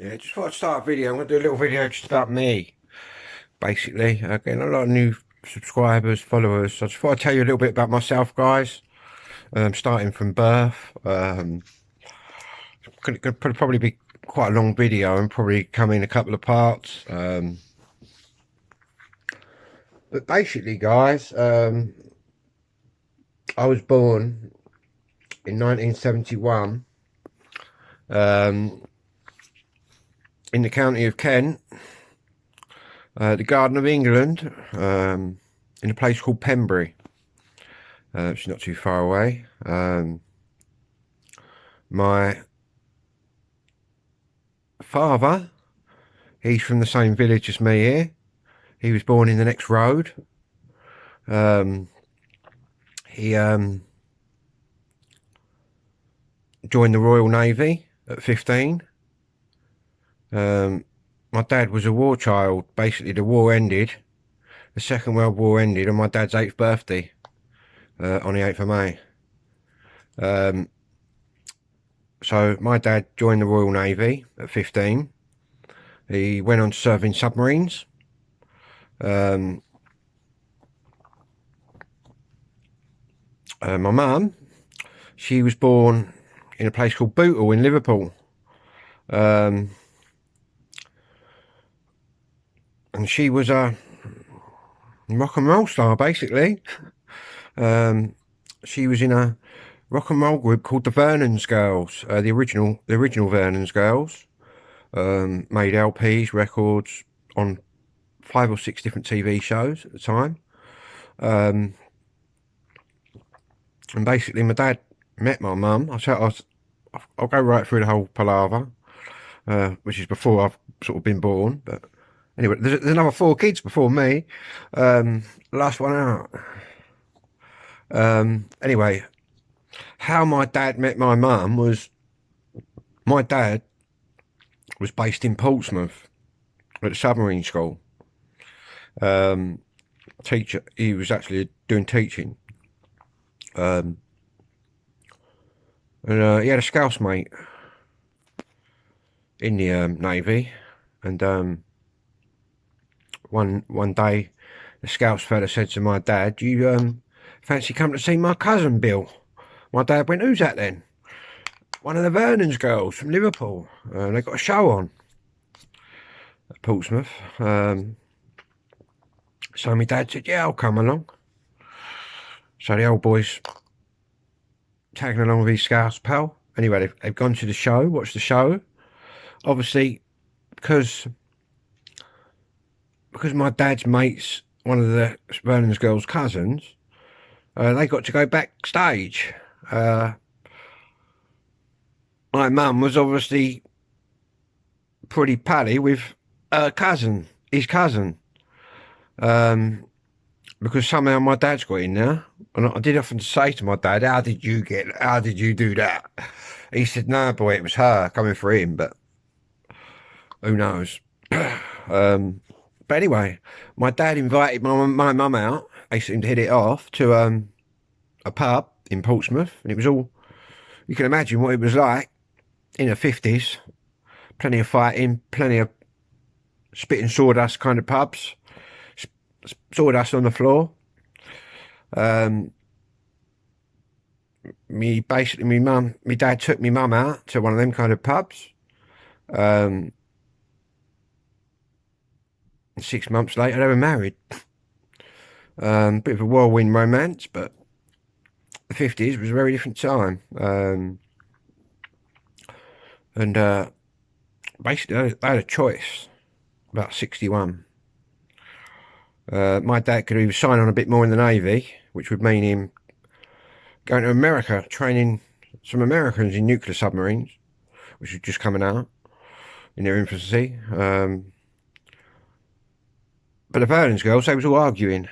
Yeah, just thought I'd start a video. I'm going to do a little video just about me, basically. Getting a lot of new subscribers, followers. So I just thought I'd tell you a little bit about myself, guys. Starting from birth. Could probably be quite a long video and probably come in a couple of parts. But basically, guys, I was born in 1971 in the county of Kent, the Garden of England, in a place called Pembury. Which is not too far away. My father, he's from the same village as me here. He was born in the next road. He joined the Royal Navy at 15. My dad was a war child. Basically, the war ended. The Second World War ended on my dad's 8th birthday, on the 8th of May. So my dad joined the Royal Navy at 15. He went on to serve in submarines. My mum, she was born in a place called Bootle in Liverpool. And she was a rock and roll star, basically. She was in a rock and roll group called the Vernon's Girls, the original Vernon's Girls. Made LPs, records on 5 or 6 different TV shows at the time. And basically, my dad met my mum. I'll go right through the whole palaver, which is before I've sort of been born. But anyway, there's another 4 kids before me. Last one out. Anyway, how my dad met my mum was, my dad was based in Portsmouth at the submarine school. Teacher, he was actually doing teaching. And he had a Scouse mate in the Navy, and one day the Scouts fella said to my dad, "You fancy coming to see my cousin Bill?" My dad went, "Who's that then?" "One of the Vernon's girls from Liverpool. They got a show on at Portsmouth." So my dad said, "Yeah, I'll come along." So the old boys tagging along with his Scouts pal. Anyway, they've gone to the show, watched the show. Obviously, because my dad's mate's one of the Vernon's girls' cousins, they got to go backstage. My mum was obviously pretty pally with her cousin, his cousin, because somehow my dad's got in there. And I did often say to my dad, how did you do that?" He said, "No, boy, it was her coming for him, but who knows." But anyway, my dad invited my mum out. They seemed to hit it off to a pub in Portsmouth, and it was all, you can imagine what it was like in the 50s. Plenty of fighting, plenty of spitting sawdust kind of pubs, sawdust on the floor. My dad took my mum out to one of them kind of pubs. 6 months later, they were married. Bit of a whirlwind romance, but the 50s was a very different time. Basically, they had a choice about 61. My dad could either sign on a bit more in the Navy, which would mean him going to America, training some Americans in nuclear submarines, which was just coming out in their infancy. But the Vernon's girls, they was all arguing.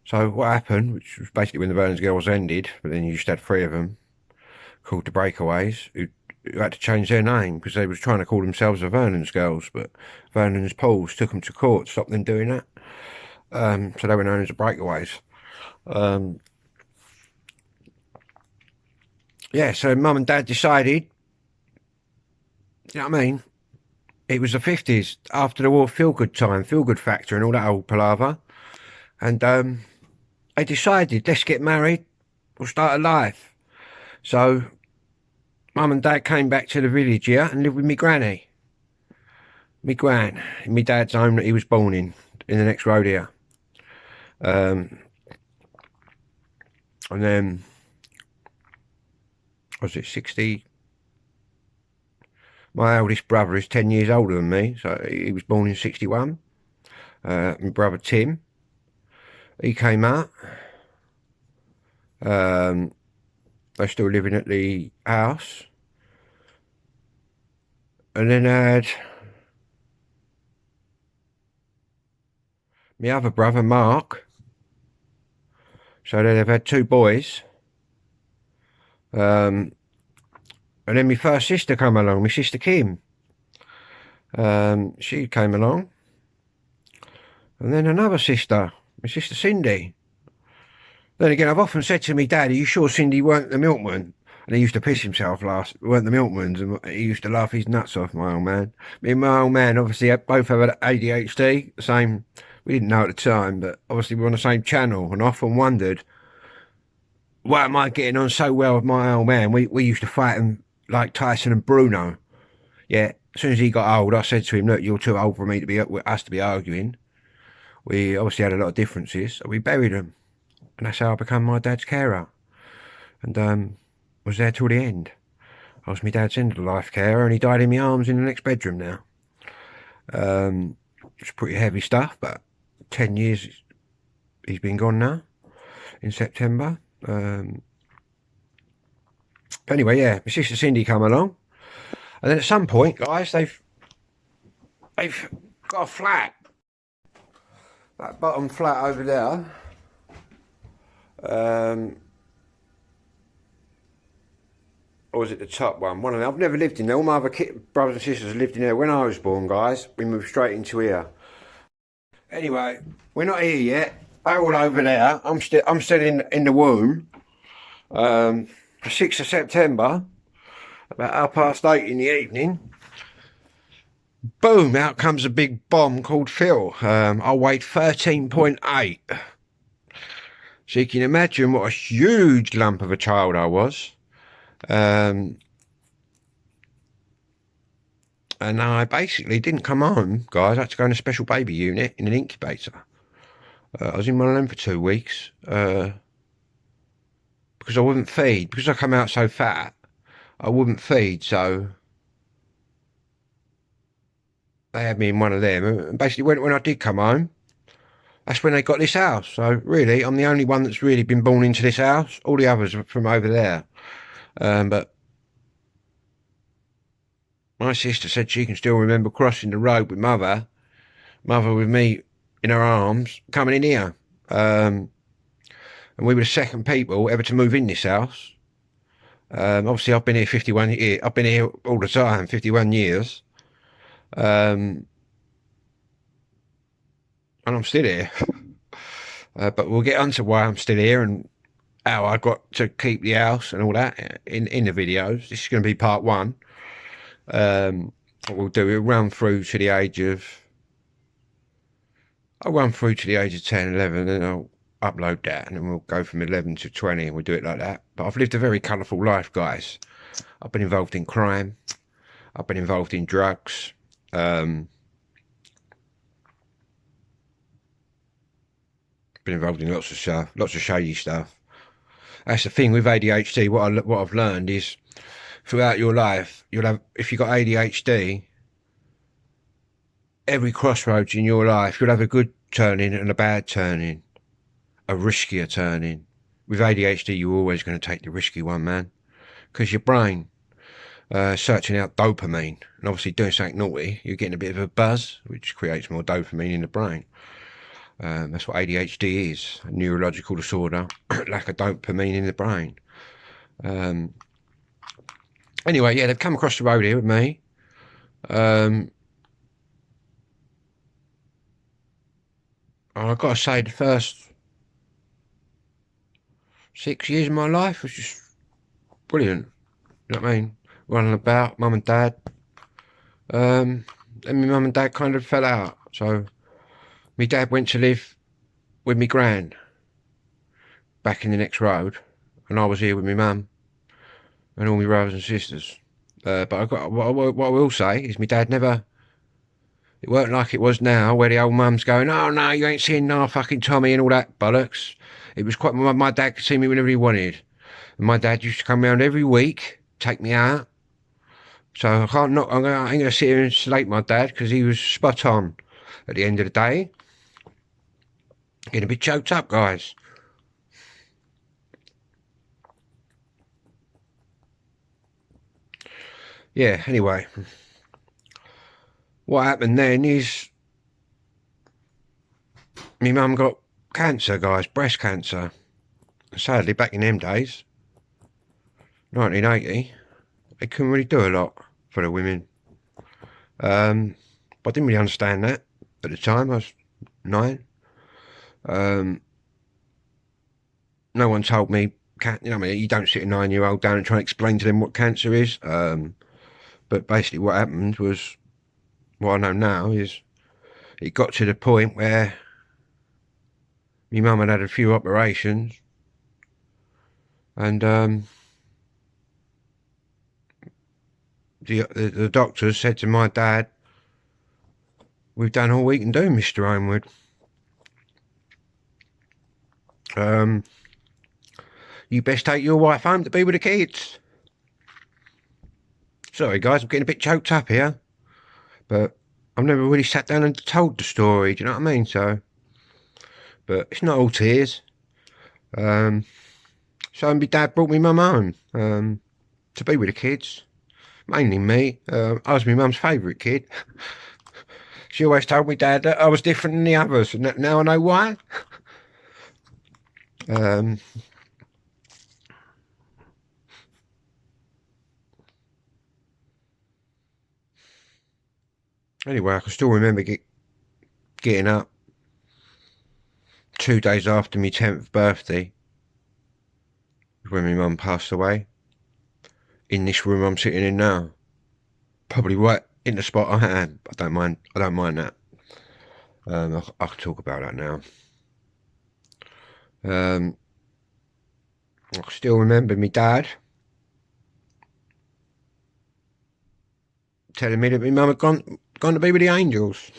So what happened, which was basically when the Vernon's girls ended, but then you just had 3 of them called the Breakaways, who had to change their name because they was trying to call themselves the Vernon's girls, but Vernon's Pauls took them to court, stopped them doing that. So they were known as the Breakaways. Yeah, so mum and dad decided You know what I mean? It was the 50s, after the war, feel good time, feel good factor, and all that old palaver. And they decided, let's get married, we'll start a life. So Mum and Dad came back to the village here and lived with me granny. Me gran, in me dad's home that he was born in the next road here. And then, was it 60? My eldest brother is 10 years older than me, so he was born in 61. My brother Tim, he came out. They're still living at the house. And then I had my other brother Mark. So they've had 2 boys. And then my first sister came along, my sister Kim. She came along. And then another sister, my sister Cindy. Then again, I've often said to me, Dad, are you sure Cindy weren't the milkman? And he used to piss himself weren't the milkmans, and he used to laugh his nuts off, my old man. Me and my old man obviously both had ADHD, the same, we didn't know at the time, but obviously we were on the same channel, and I often wondered, why am I getting on so well with my old man? We used to fight him like Tyson and Bruno. Yeah, as soon as he got old, I said to him, look, you're too old for me to be us to be arguing. We obviously had a lot of differences, so we buried him. And that's how I became my dad's carer. And was there till the end. I was my dad's end of life carer, and he died in my arms in the next bedroom now. It's pretty heavy stuff, but 10 years he's been gone now in September. But anyway, yeah, my sister Cindy come along, and then at some point, guys, they've got a flat, that bottom flat over there. Or was it the top one? One of them. I've never lived in there. All my other brothers and sisters lived in there when I was born, guys. We moved straight into here. Anyway, we're not here yet. They're all over there. I'm still in the womb. The 6th of September, about 8:30 in the evening. Boom! Out comes a big bomb called Phil. I weighed 13.8. So you can imagine what a huge lump of a child I was. And I basically didn't come home, guys. I had to go in a special baby unit in an incubator. I was in one of them for 2 weeks because I wouldn't feed. Because I come out so fat, I wouldn't feed. So they had me in one of them. And basically, when I did come home, that's when they got this house. So really, I'm the only one that's really been born into this house. All the others are from over there. But my sister said she can still remember crossing the road with mother with me in her arms, coming in here. And we were the second people ever to move in this house. Obviously, I've been here 51 years. I've been here all the time, 51 years. And I'm still here. But we'll get onto why I'm still here and how I got to keep the house and all that in the videos. This is going to be part 1. We'll run through to the age of... I'll run through to the age of 10, 11, and I'll upload that, and then we'll go from 11 to 20, and we'll do it like that. But I've lived a very colourful life, guys. I've been involved in crime. I've been involved in drugs. Been involved in lots of stuff, lots of shady stuff. That's the thing with ADHD. What I've learned is, throughout your life, you'll have, if you've got ADHD, every crossroads in your life, you'll have a good turning and a bad turning, a riskier turning. With ADHD, you're always going to take the risky one, man, because your brain searching out dopamine, and obviously doing something naughty, you're getting a bit of a buzz, which creates more dopamine in the brain. That's what ADHD is, a neurological disorder, lack of dopamine in the brain. Anyway, yeah, they've come across the road here with me. I've got to say, the first 6 years of my life was just brilliant. You know what I mean? Running about, mum and dad, And my mum and dad kind of fell out. So my dad went to live with my gran back in the next road, and I was here with my mum and all my brothers and sisters. But I got what I will say is my dad never. It weren't like it was now, where the old mum's going, "Oh no, you ain't seen no fucking Tommy" and all that bollocks. It was quite. My dad could see me whenever he wanted, and my dad used to come round every week, take me out. So I can't not. I ain't gonna sit here and slate my dad because he was spot on. At the end of the day, getting a bit choked up, guys. Yeah. Anyway, what happened then is my mum got cancer, guys, breast cancer. Sadly, back in them days, 1980, they couldn't really do a lot for the women. But I didn't really understand that at the time. I was 9. No one told me, you know, what I mean, you don't sit a 9-year-old down and try and explain to them what cancer is. But basically, what happened was, what I know now is, it got to the point where my mum had a few operations, and the doctors said to my dad, "We've done all we can do, Mr. Homewood. You best take your wife home to be with the kids." Sorry, guys, I'm getting a bit choked up here, but I've never really sat down and told the story. Do you know what I mean? So, but it's not all tears. So my dad brought me mum home to be with the kids, mainly me. I was my mum's favourite kid. She always told me, Dad, that I was different than the others, and now I know why. Anyway, I can still remember getting up 2 days after my 10th birthday, when my mum passed away, in this room I'm sitting in now. Probably right in the spot I am. I don't mind that. I can talk about that now. I still remember my dad telling me that my mum had gone to be with the angels.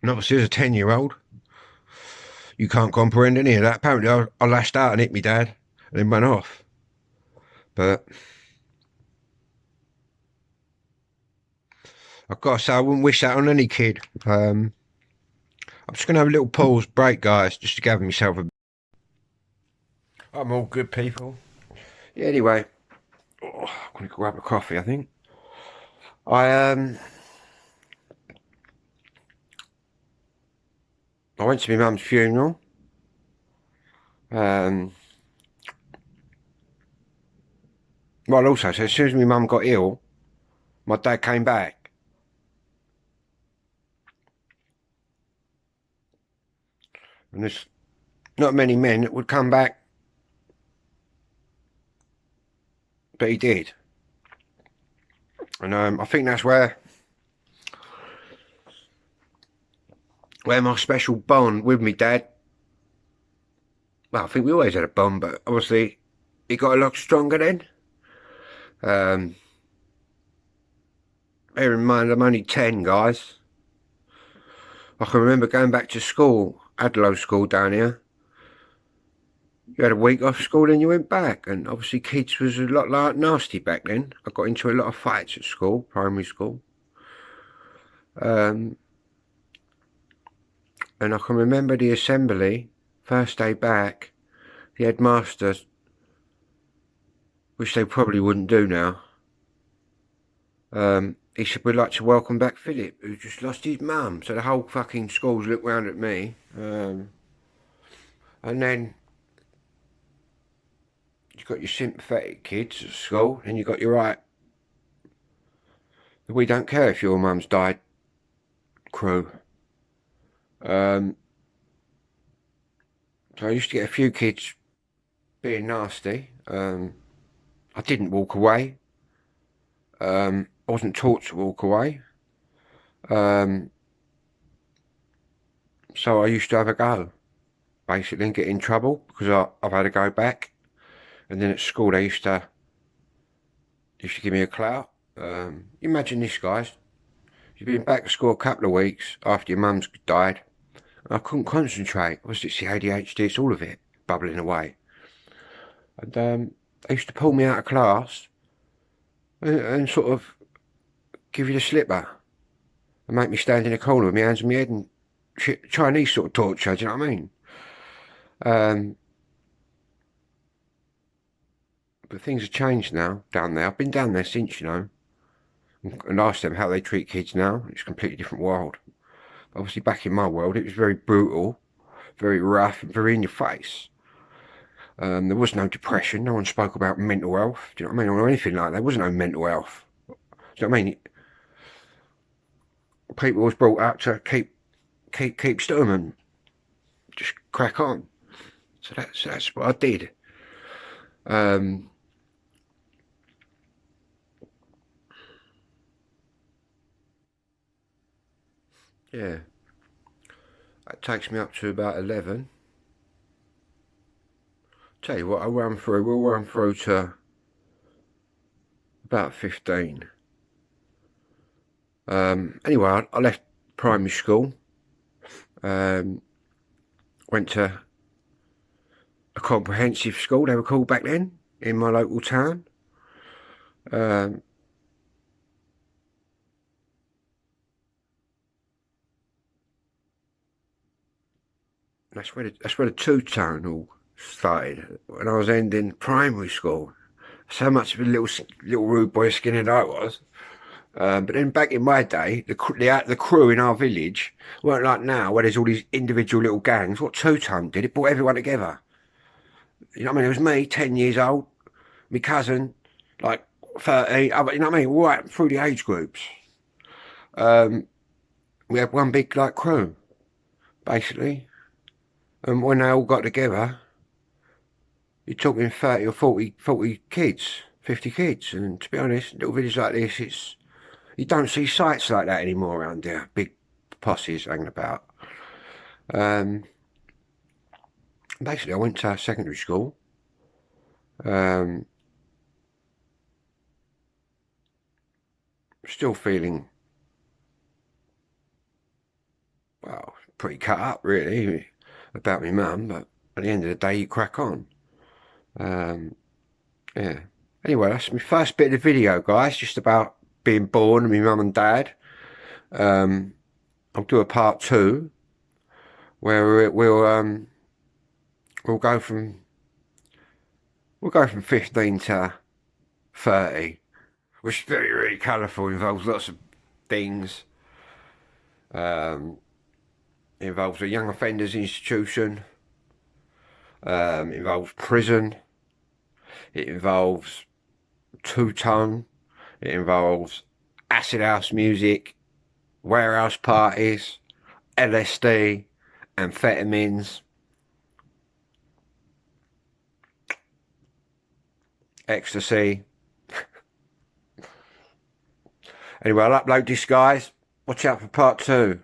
And obviously, as a 10-year-old, you can't comprehend any of that. Apparently, I lashed out and hit me dad and then ran off. But I've got to say, I wouldn't wish that on any kid. I'm just going to have a little pause break, guys, just to gather myself a. I'm all good, people. Yeah, anyway, I'm going to grab a coffee, I think. I went to my mum's funeral. Well, also, so as soon as my mum got ill, my dad came back. And there's not many men that would come back, but he did. And I think that's where my special bond with me dad. Well, I think we always had a bond, but obviously it got a lot stronger then. Bear in mind, I'm only 10, guys. I can remember going back to school, Adlow School down here. You had a week off school, then you went back. And obviously kids was a lot like nasty back then. I got into a lot of fights at school, primary school. And I can remember the assembly, first day back, the headmaster, which they probably wouldn't do now, he said, "We'd like to welcome back Philip, who just lost his mum." So the whole fucking schools looked round at me. And then you got your sympathetic kids at school, and you got your right, "We don't care if your mum's died" crew. So I used to get a few kids being nasty. I didn't walk away. I wasn't taught to walk away. So I used to have a go, basically, and get in trouble because I've had to go back. And then at school they used to give me a clout. Imagine this, guys. You've been back to school a couple of weeks after your mum's died. I couldn't concentrate. It's the ADHD, it's all of it bubbling away. And they used to pull me out of class and sort of give you the slipper and make me stand in a corner with my hands on my head and Chinese sort of torture, do you know what I mean? But things have changed now down there. I've been down there since, you know, and asked them how they treat kids now. It's a completely different world. Obviously, back in my world, it was very brutal, very rough, and very in your face. There was no depression. No one spoke about mental health. Do you know what I mean? Or anything like that. There was no mental health. Do you know what I mean? People was brought up to keep stum and just crack on. So that's what I did. Yeah, that takes me up to about 11. Tell you what, we'll run through to about 15. Anyway, I left primary school, went to a comprehensive school, they were called back then, in my local town. That's where the two-tone all started. When I was ending primary school, so much of a little rude boy skinhead I was. But then back in my day, the crew in our village weren't like now, where there's all these individual little gangs. What two-tone did, it brought everyone together. You know what I mean? It was me, 10 years old, my cousin, like 13. You know what I mean? Right through the age groups. We had one big like crew, basically. And when they all got together, you're talking 30 or 40 kids, 50 kids. And to be honest, little village like this, you don't see sights like that anymore around there. Big posses hanging about. Basically, I went to secondary school. Still feeling, well, pretty cut up really about my mum, but at the end of the day, you crack on. Yeah. Anyway, that's my first bit of the video, guys, just about being born and my mum and dad. I'll do a part 2 where we'll go from 15 to 30, which is very colourful, involves lots of things. Involves a young offenders institution. Involves prison. It involves two-tone. It involves acid house music, warehouse parties, LSD, amphetamines, ecstasy. Anyway, I'll upload this, guys. Watch out for part 2.